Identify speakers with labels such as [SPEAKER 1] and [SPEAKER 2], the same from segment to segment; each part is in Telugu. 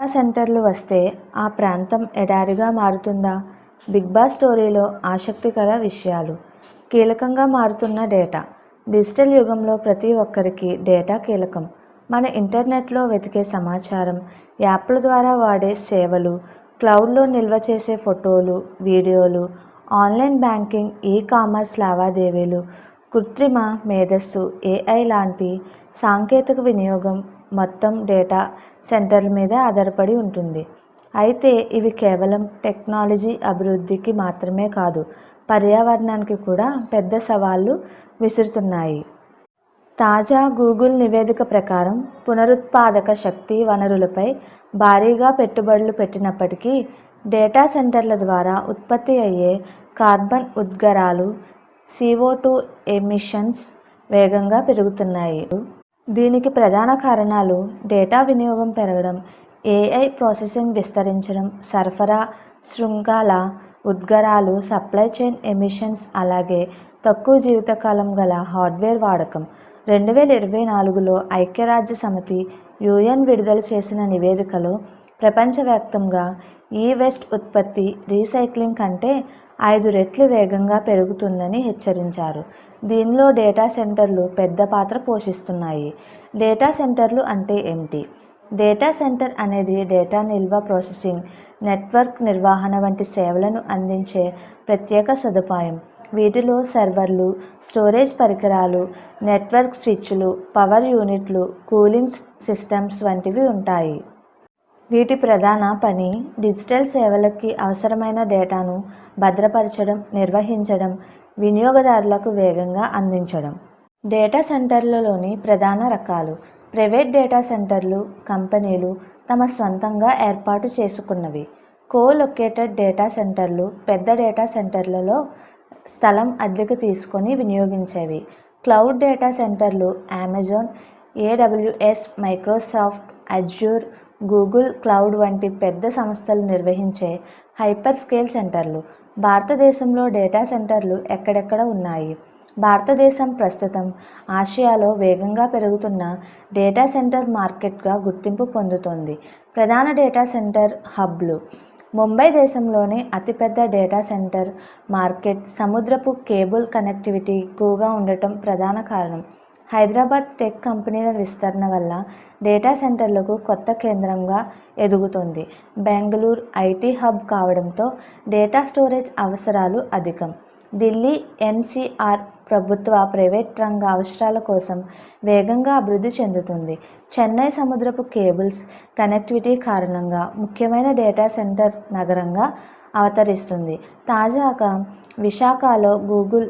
[SPEAKER 1] సెంటర్లు వస్తే ఆ ప్రాంతం ఎడారిగా మారుతుందా? బిగ్ బాస్ స్టోరీలో ఆసక్తికర విషయాలు. కీలకంగా మారుతున్న డేటా. డిజిటల్ యుగంలో ప్రతి ఒక్కరికి డేటా కీలకం. మన ఇంటర్నెట్లో వెతికే సమాచారం, యాప్ల ద్వారా వాడే సేవలు, క్లౌడ్లో నిల్వ చేసే ఫోటోలు, వీడియోలు, ఆన్లైన్ బ్యాంకింగ్, ఈ-కామర్స్ లావాదేవీలు, కృత్రిమ మేధస్సు ఏఐ లాంటి సాంకేతిక వినియోగం మొత్తం డేటా సెంటర్ల మీద ఆధారపడి ఉంటుంది. అయితే ఇవి కేవలం టెక్నాలజీ అభివృద్ధికి మాత్రమే కాదు, పర్యావరణానికి కూడా పెద్ద సవాళ్లు విసురుతున్నాయి. తాజా గూగుల్ నివేదిక ప్రకారం పునరుత్పాదక శక్తి వనరులపై భారీగా పెట్టుబడులు పెట్టినప్పటికీ డేటా సెంటర్ల ద్వారా ఉత్పత్తి అయ్యే కార్బన్ ఉద్గారాలు, CO2 ఎమిషన్స్ వేగంగా పెరుగుతున్నాయి. దీనికి ప్రధాన కారణాలు డేటా వినియోగం పెరగడం, ఏఐ ప్రాసెసింగ్ విస్తరించడం, సరఫరా శృంఖల ఉద్గారాలు, సప్లై చైన్ ఎమిషన్స్, అలాగే తక్కువ జీవితకాలం గల హార్డ్వేర్ వాడకం. 2024లో ఐక్యరాజ్యసమితి UN విడుదల చేసిన నివేదికలో ప్రపంచవ్యాప్తంగా ఈ-వేస్ట్ ఉత్పత్తి రీసైక్లింగ్ కంటే 5 రెట్లు వేగంగా పెరుగుతుందని హెచ్చరించారు. దీనిలో డేటా సెంటర్లు పెద్ద పాత్ర పోషిస్తున్నాయి. డేటా సెంటర్లు అంటే ఏమిటి? డేటా సెంటర్ అనేది డేటా నిల్వ, ప్రాసెసింగ్, నెట్వర్క్ నిర్వహణ వంటి సేవలను అందించే ప్రత్యేక సదుపాయం. వీటిలో సర్వర్లు, స్టోరేజ్ పరికరాలు, నెట్వర్క్ స్విచ్లు, పవర్ యూనిట్లు, కూలింగ్ సిస్టమ్స్ వంటివి ఉంటాయి. వీటి ప్రధాన పని డిజిటల్ సేవలకి అవసరమైన డేటాను భద్రపరచడం, నిర్వహించడం, వినియోగదారులకు వేగంగా అందించడం. డేటా సెంటర్లలోని ప్రధాన రకాలు. ప్రైవేట్ డేటా సెంటర్లు కంపెనీలు తమ స్వంతంగా ఏర్పాటు చేసుకున్నవి. కో-లొకేటెడ్ డేటా సెంటర్లు పెద్ద డేటా సెంటర్లలో స్థలం అద్దెకు తీసుకొని వినియోగించేవి. క్లౌడ్ డేటా సెంటర్లు Amazon, AWS, Microsoft Azure, Google cloud వంటి పెద్ద సంస్థలు నిర్వహించే హైపర్ స్కేల్ సెంటర్లు. భారతదేశంలో డేటా సెంటర్లు ఎక్కడెక్కడ ఉన్నాయి? భారతదేశం ప్రస్తుతం ఆసియాలో వేగంగా పెరుగుతున్న డేటా సెంటర్ మార్కెట్గా గుర్తింపు పొందుతోంది. ప్రధాన డేటా సెంటర్ హబ్లు. ముంబై దేశంలోనే అతిపెద్ద డేటా సెంటర్ మార్కెట్. సముద్రపు కేబుల్ కనెక్టివిటీ ఎక్కువగా ఉండటం ప్రధాన కారణం. హైదరాబాద్ టెక్ కంపెనీల విస్తరణ వల్ల డేటా సెంటర్లకు కొత్త కేంద్రంగా ఎదుగుతోంది. బెంగళూరు ఐటీ హబ్ కావడంతో డేటా స్టోరేజ్ అవసరాలు అధికం. ఢిల్లీ NCR ప్రభుత్వ, ప్రైవేట్ రంగ అవసరాల కోసం వేగంగా అభివృద్ధి చెందుతుంది. చెన్నై సముద్రపు కేబుల్స్ కనెక్టివిటీ కారణంగా ముఖ్యమైన డేటా సెంటర్ నగరంగా అవతరిస్తుంది. తాజాగా విశాఖలో గూగుల్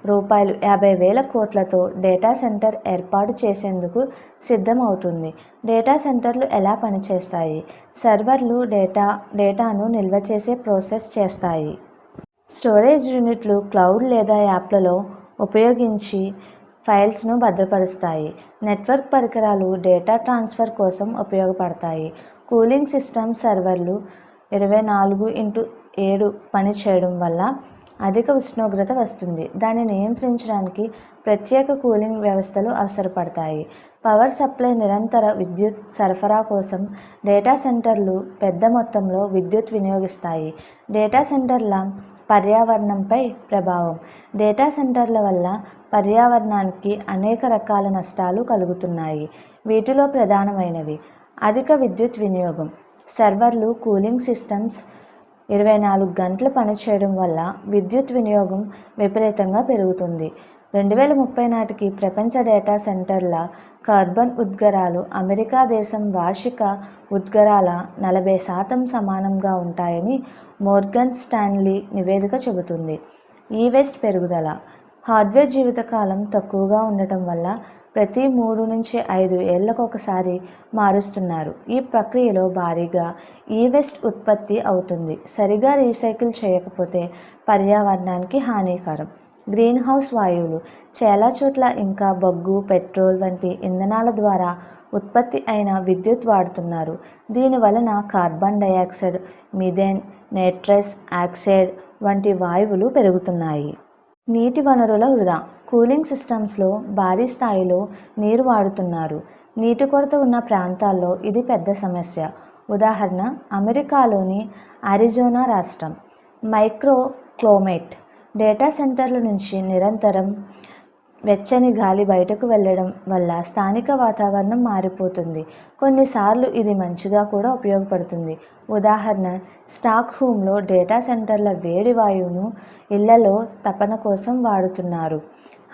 [SPEAKER 1] రూ. 50,000 కోట్లతో డేటా సెంటర్ ఏర్పాటు చేసేందుకు సిద్ధమవుతుంది. డేటా సెంటర్లు ఎలా పనిచేస్తాయి? సర్వర్లు డేటాను నిల్వ చేసి ప్రాసెస్ చేస్తాయి. స్టోరేజ్ యూనిట్లు క్లౌడ్ లేదా యాప్లలో ఉపయోగించి ఫైల్స్ను భద్రపరుస్తాయి. నెట్వర్క్ పరికరాలు డేటా ట్రాన్స్ఫర్ కోసం ఉపయోగపడతాయి. కూలింగ్ సిస్టమ్ సర్వర్లు 24x7 పనిచేయడం వల్ల అధిక ఉష్ణోగ్రత వస్తుంది. దాన్ని నియంత్రించడానికి ప్రత్యేక కూలింగ్ వ్యవస్థలు అవసరపడతాయి. పవర్ సప్లై నిరంతర విద్యుత్ సరఫరా కోసం డేటా సెంటర్లు పెద్ద మొత్తంలో విద్యుత్ వినియోగిస్తాయి. డేటా సెంటర్ల పర్యావరణంపై ప్రభావం. డేటా సెంటర్ల వల్ల పర్యావరణానికి అనేక రకాల నష్టాలు కలుగుతున్నాయి. వీటిలో ప్రధానమైనవి అధిక విద్యుత్ వినియోగం. సర్వర్లు, కూలింగ్ సిస్టమ్స్ 24 గంటలు పనిచేయడం వల్ల విద్యుత్ వినియోగం విపరీతంగా పెరుగుతుంది. 2030 నాటికి ప్రపంచ డేటా సెంటర్ల కార్బన్ ఉద్గారాలు అమెరికా దేశం వార్షిక ఉద్గారాల 40% సమానంగా ఉంటాయని మోర్గన్ స్టాన్లీ నివేదిక చెబుతుంది. ఈ-వేస్ట్ పెరుగుదల. హార్డ్వేర్ జీవితకాలం తక్కువగా ఉండటం వల్ల ప్రతి 3 నుంచి 5 ఏళ్లకొకసారి మారుస్తున్నారు. ఈ ప్రక్రియలో భారీగా ఈ-వేస్ట్ ఉత్పత్తి అవుతుంది. సరిగా రీసైకిల్ చేయకపోతే పర్యావరణానికి హానికరం. గ్రీన్ హౌస్ వాయువులు. చాలా చోట్ల ఇంకా బొగ్గు, పెట్రోల్ వంటి ఇంధనాల ద్వారా ఉత్పత్తి అయిన విద్యుత్ వాడుతున్నారు. దీని వలన carbon dioxide, methane, nitrous oxide వంటి వాయువులు పెరుగుతున్నాయి. నీటి వనరుల వృధా. కూలింగ్ సిస్టమ్స్లో భారీ స్థాయిలో నీరు వాడుతున్నారు. నీటి కొరత ఉన్న ప్రాంతాల్లో ఇది పెద్ద సమస్య. ఉదాహరణ అమెరికాలోని అరిజోనా రాష్ట్రం. మైక్రో క్లైమేట్ డేటా సెంటర్ల నుంచి నిరంతరం వెచ్చని గాలి బయటకు వెళ్ళడం వల్ల స్థానిక వాతావరణం మారిపోతుంది. కొన్నిసార్లు ఇది మంచిగా కూడా ఉపయోగపడుతుంది. ఉదాహరణ స్టాక్హోమ్లో డేటా సెంటర్ల వేడి వాయువును ఇళ్లలో తపన కోసం వాడుతున్నారు.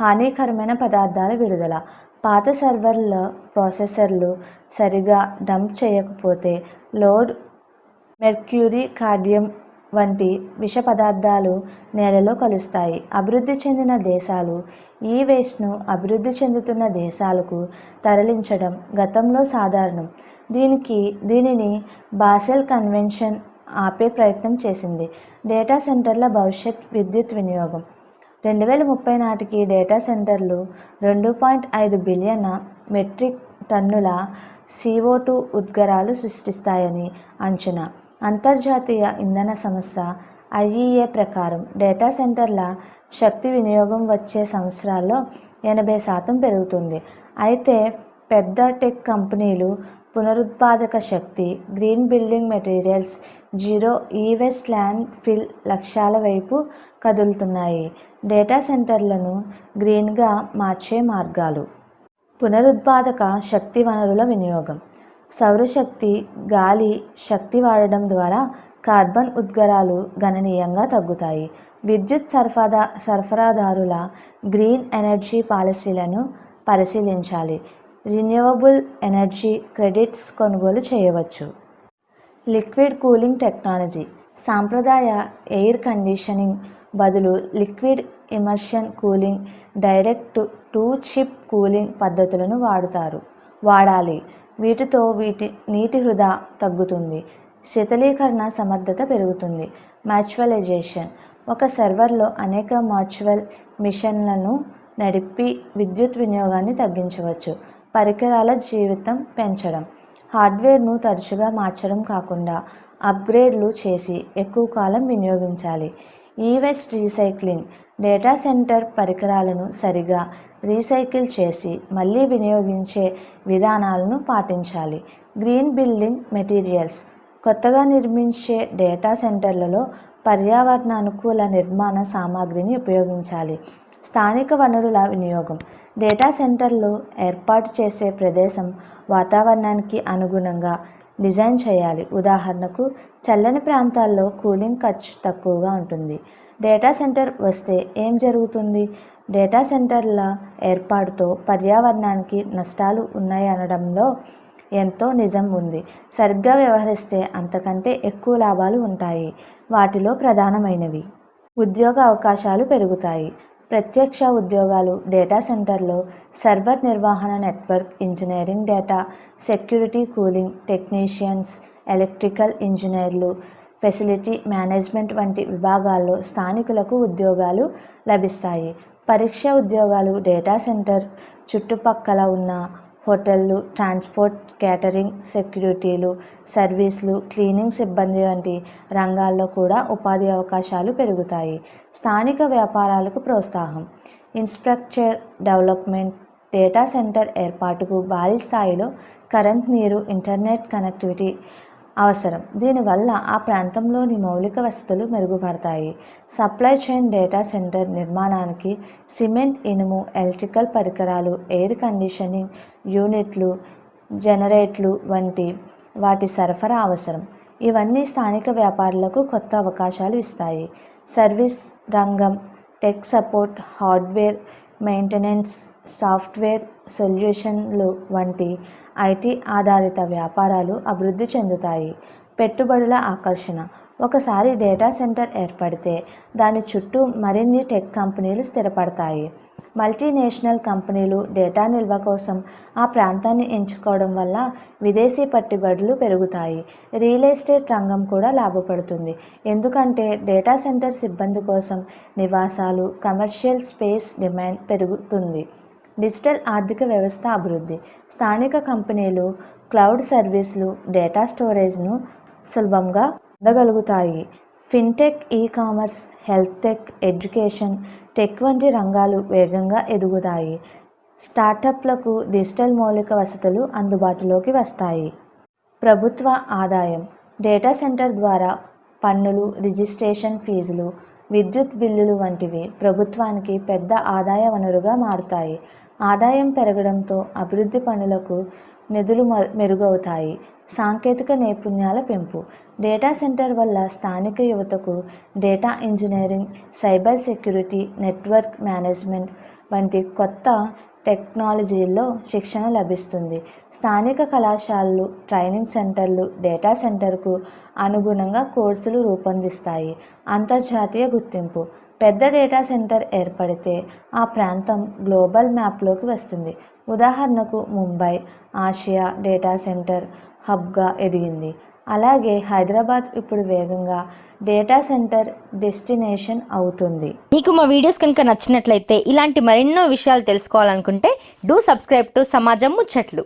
[SPEAKER 1] హానికరమైన పదార్థాల విడుదల పాత సర్వర్ల ప్రాసెసర్లు సరిగా డంప్ చేయకపోతే లోడ్, మెర్క్యూరీ, కార్డియం వంటి విష పదార్థాలు నేలలో కలుస్తాయి. అభివృద్ధి చెందిన దేశాలు ఈ వేస్ట్ను అభివృద్ధి చెందుతున్న దేశాలకు తరలించడం గతంలో సాధారణం. దీనిని బాసెల్ కన్వెన్షన్ ఆపే ప్రయత్నం చేసింది. డేటా సెంటర్ల భవిష్యత్ విద్యుత్ వినియోగం 2030 నాటికి డేటా సెంటర్లు 2.5 బిలియన్ మెట్రిక్ టన్నుల CO2 ఉద్గారాలు సృష్టిస్తాయని అంచనా. అంతర్జాతీయ ఇంధన సంస్థ IEA ప్రకారం డేటా సెంటర్ల శక్తి వినియోగం వచ్చే సంవత్సరాల్లో 80% పెరుగుతుంది. అయితే పెద్ద టెక్ కంపెనీలు పునరుత్పాదక శక్తి, green building materials, zero e waste landfill లక్ష్యాల వైపు కదులుతున్నాయి. డేటా సెంటర్లను గ్రీన్గా మార్చే మార్గాలు. పునరుత్పాదక శక్తి వనరుల వినియోగం. సౌరశక్తి, గాలి శక్తి వాడడం ద్వారా కార్బన్ ఉద్గారాలు గణనీయంగా తగ్గుతాయి. విద్యుత్ సరఫరాదారుల గ్రీన్ ఎనర్జీ పాలసీలను పరిశీలించాలి. రిన్యూవబుల్ ఎనర్జీ క్రెడిట్స్ కొనుగోలు చేయవచ్చు. Liquid cooling technology. సాంప్రదాయ ఎయిర్ కండిషనింగ్ బదులు liquid immersion cooling, direct to chip cooling పద్ధతులను వాడాలి. వీటితో నీటి వృధా తగ్గుతుంది, శీతలీకరణ సమర్థత పెరుగుతుంది. మ్యాచువలైజేషన్ ఒక సర్వర్లో అనేక వర్చువల్ మిషన్లను నడిపి విద్యుత్ వినియోగాన్ని తగ్గించవచ్చు. పరికరాల జీవితం పెంచడం హార్డ్వేర్ను తరచుగా మార్చడం కాకుండా అప్గ్రేడ్లు చేసి ఎక్కువ కాలం వినియోగించాలి. ఈవేస్ట్ రీసైక్లింగ్ డేటా సెంటర్ పరికరాలను సరిగా రీసైకిల్ చేసి మళ్ళీ వినియోగించే విధానాలను పాటించాలి. గ్రీన్ బిల్డింగ్ మెటీరియల్స్ కొత్తగా నిర్మించే డేటా సెంటర్లలో పర్యావరణ అనుకూల నిర్మాణ సామాగ్రిని ఉపయోగించాలి. స్థానిక వనరుల వినియోగం డేటా సెంటర్లో ఏర్పాటు చేసే ప్రదేశం వాతావరణానికి అనుగుణంగా డిజైన్ చేయాలి. ఉదాహరణకు చల్లని ప్రాంతాల్లో కూలింగ్ ఖర్చు తక్కువగా ఉంటుంది. డేటా సెంటర్ వస్తే ఏం జరుగుతుంది? డేటా సెంటర్ల ఏర్పాటుతో పర్యావరణానికి నష్టాలు ఉన్నాయనడంలో ఎంతో నిజం ఉంది. సరిగ్గా వ్యవహరిస్తే అంతకంటే ఎక్కువ లాభాలు ఉంటాయి. వాటిలో ప్రధానమైనవి ఉద్యోగ అవకాశాలు పెరుగుతాయి. ప్రత్యక్ష ఉద్యోగాలు డేటా సెంటర్లో సర్వర్ నిర్వహణ, network engineering, data security, cooling technicians, electrical ఇంజనీర్లు, ఫెసిలిటీ మేనేజ్మెంట్ వంటి విభాగాల్లో స్థానికులకు ఉద్యోగాలు లభిస్తాయి. పరీక్ష ఉద్యోగాలు డేటా సెంటర్ చుట్టుపక్కల ఉన్న హోటళ్ళు, ట్రాన్స్పోర్ట్, కేటరింగ్, సెక్యూరిటీలు, సర్వీసులు, క్లీనింగ్ సిబ్బంది వంటి రంగాల్లో కూడా ఉపాధి అవకాశాలు పెరుగుతాయి. స్థానిక వ్యాపారాలకు ప్రోత్సాహం. ఇన్ఫ్రాస్ట్రక్చర్ డెవలప్మెంట్ డేటా సెంటర్ ఏర్పాటుకు భారీ స్థాయిలో కరెంట్, నీరు, ఇంటర్నెట్ కనెక్టివిటీ అవసరం. దీనివల్ల ఆ ప్రాంతంలోని మౌలిక వసతులు మెరుగుపడతాయి. సప్లై చైన్ డేటా సెంటర్ నిర్మాణానికి సిమెంట్, ఇనుము, ఎలక్ట్రికల్ పరికరాలు, ఎయిర్ కండిషనింగ్ యూనిట్లు, జనరేటర్లు వంటి వాటి సరఫరా అవసరం. ఇవన్నీ స్థానిక వ్యాపారులకు కొత్త అవకాశాలు ఇస్తాయి. సర్వీస్ రంగం tech support, hardware maintenance, software సొల్యూషన్లు వంటి IT ఆధారిత వ్యాపారాలు అభివృద్ధి చెందుతాయి. పెట్టుబడుల ఆకర్షణ ఒకసారి డేటా సెంటర్ ఏర్పడితే దాని చుట్టూ మరిన్ని టెక్ కంపెనీలు స్థిరపడతాయి. మల్టీనేషనల్ కంపెనీలు డేటా నిల్వ కోసం ఆ ప్రాంతాన్ని ఎంచుకోవడం వల్ల విదేశీ పెట్టుబడులు పెరుగుతాయి. రియల్ ఎస్టేట్ రంగం కూడా లాభపడుతుంది. ఎందుకంటే డేటా సెంటర్ సిబ్బంది కోసం నివాసాలు, కమర్షియల్ స్పేస్ డిమాండ్ పెరుగుతుంది. డిజిటల్ ఆర్థిక వ్యవస్థ అభివృద్ధి స్థానిక కంపెనీలు క్లౌడ్ సర్వీసులు, డేటా స్టోరేజ్ను సులభంగా పొందగలుగుతాయి. Fintech, e commerce, health tech, education tech వంటి రంగాలు వేగంగా ఎదుగుతాయి. స్టార్టప్లకు డిజిటల్ మౌలిక వసతులు అందుబాటులోకి వస్తాయి. ప్రభుత్వ ఆదాయం. డేటా సెంటర్ ద్వారా పన్నులు, రిజిస్ట్రేషన్ ఫీజులు, విద్యుత్ బిల్లులు వంటివి ప్రభుత్వానికి పెద్ద ఆదాయ వనరుగా మారుతాయి. ఆదాయం పెరగడంతో అభివృద్ధి పనులకు నిధులు మెరుగవుతాయి. సాంకేతిక నైపుణ్యాల పెంపు. డేటా సెంటర్ వల్ల స్థానిక యువతకు data engineering, cyber security, network management వంటి కొత్త టెక్నాలజీల్లో శిక్షణ లభిస్తుంది. స్థానిక కళాశాలలు, ట్రైనింగ్ సెంటర్లు డేటా సెంటర్కు అనుగుణంగా కోర్సులు రూపొందిస్తాయి. అంతర్జాతీయ గుర్తింపు. పెద్ద డేటా సెంటర్ ఏర్పడితే ఆ ప్రాంతం గ్లోబల్ మ్యాప్లోకి వస్తుంది. ఉదాహరణకు ముంబై ఆసియా డేటా సెంటర్ హబ్గా ఎదిగింది. అలాగే హైదరాబాద్ ఇప్పుడు వేగంగా డేటా సెంటర్ డెస్టినేషన్ అవుతుంది.
[SPEAKER 2] మీకు మా వీడియోస్ కనుక నచ్చినట్లయితే ఇలాంటి మరెన్నో విషయాలు తెలుసుకోవాలనుకుంటే డూ సబ్స్క్రైబ్ టు సమాజం ముచ్చట్లు.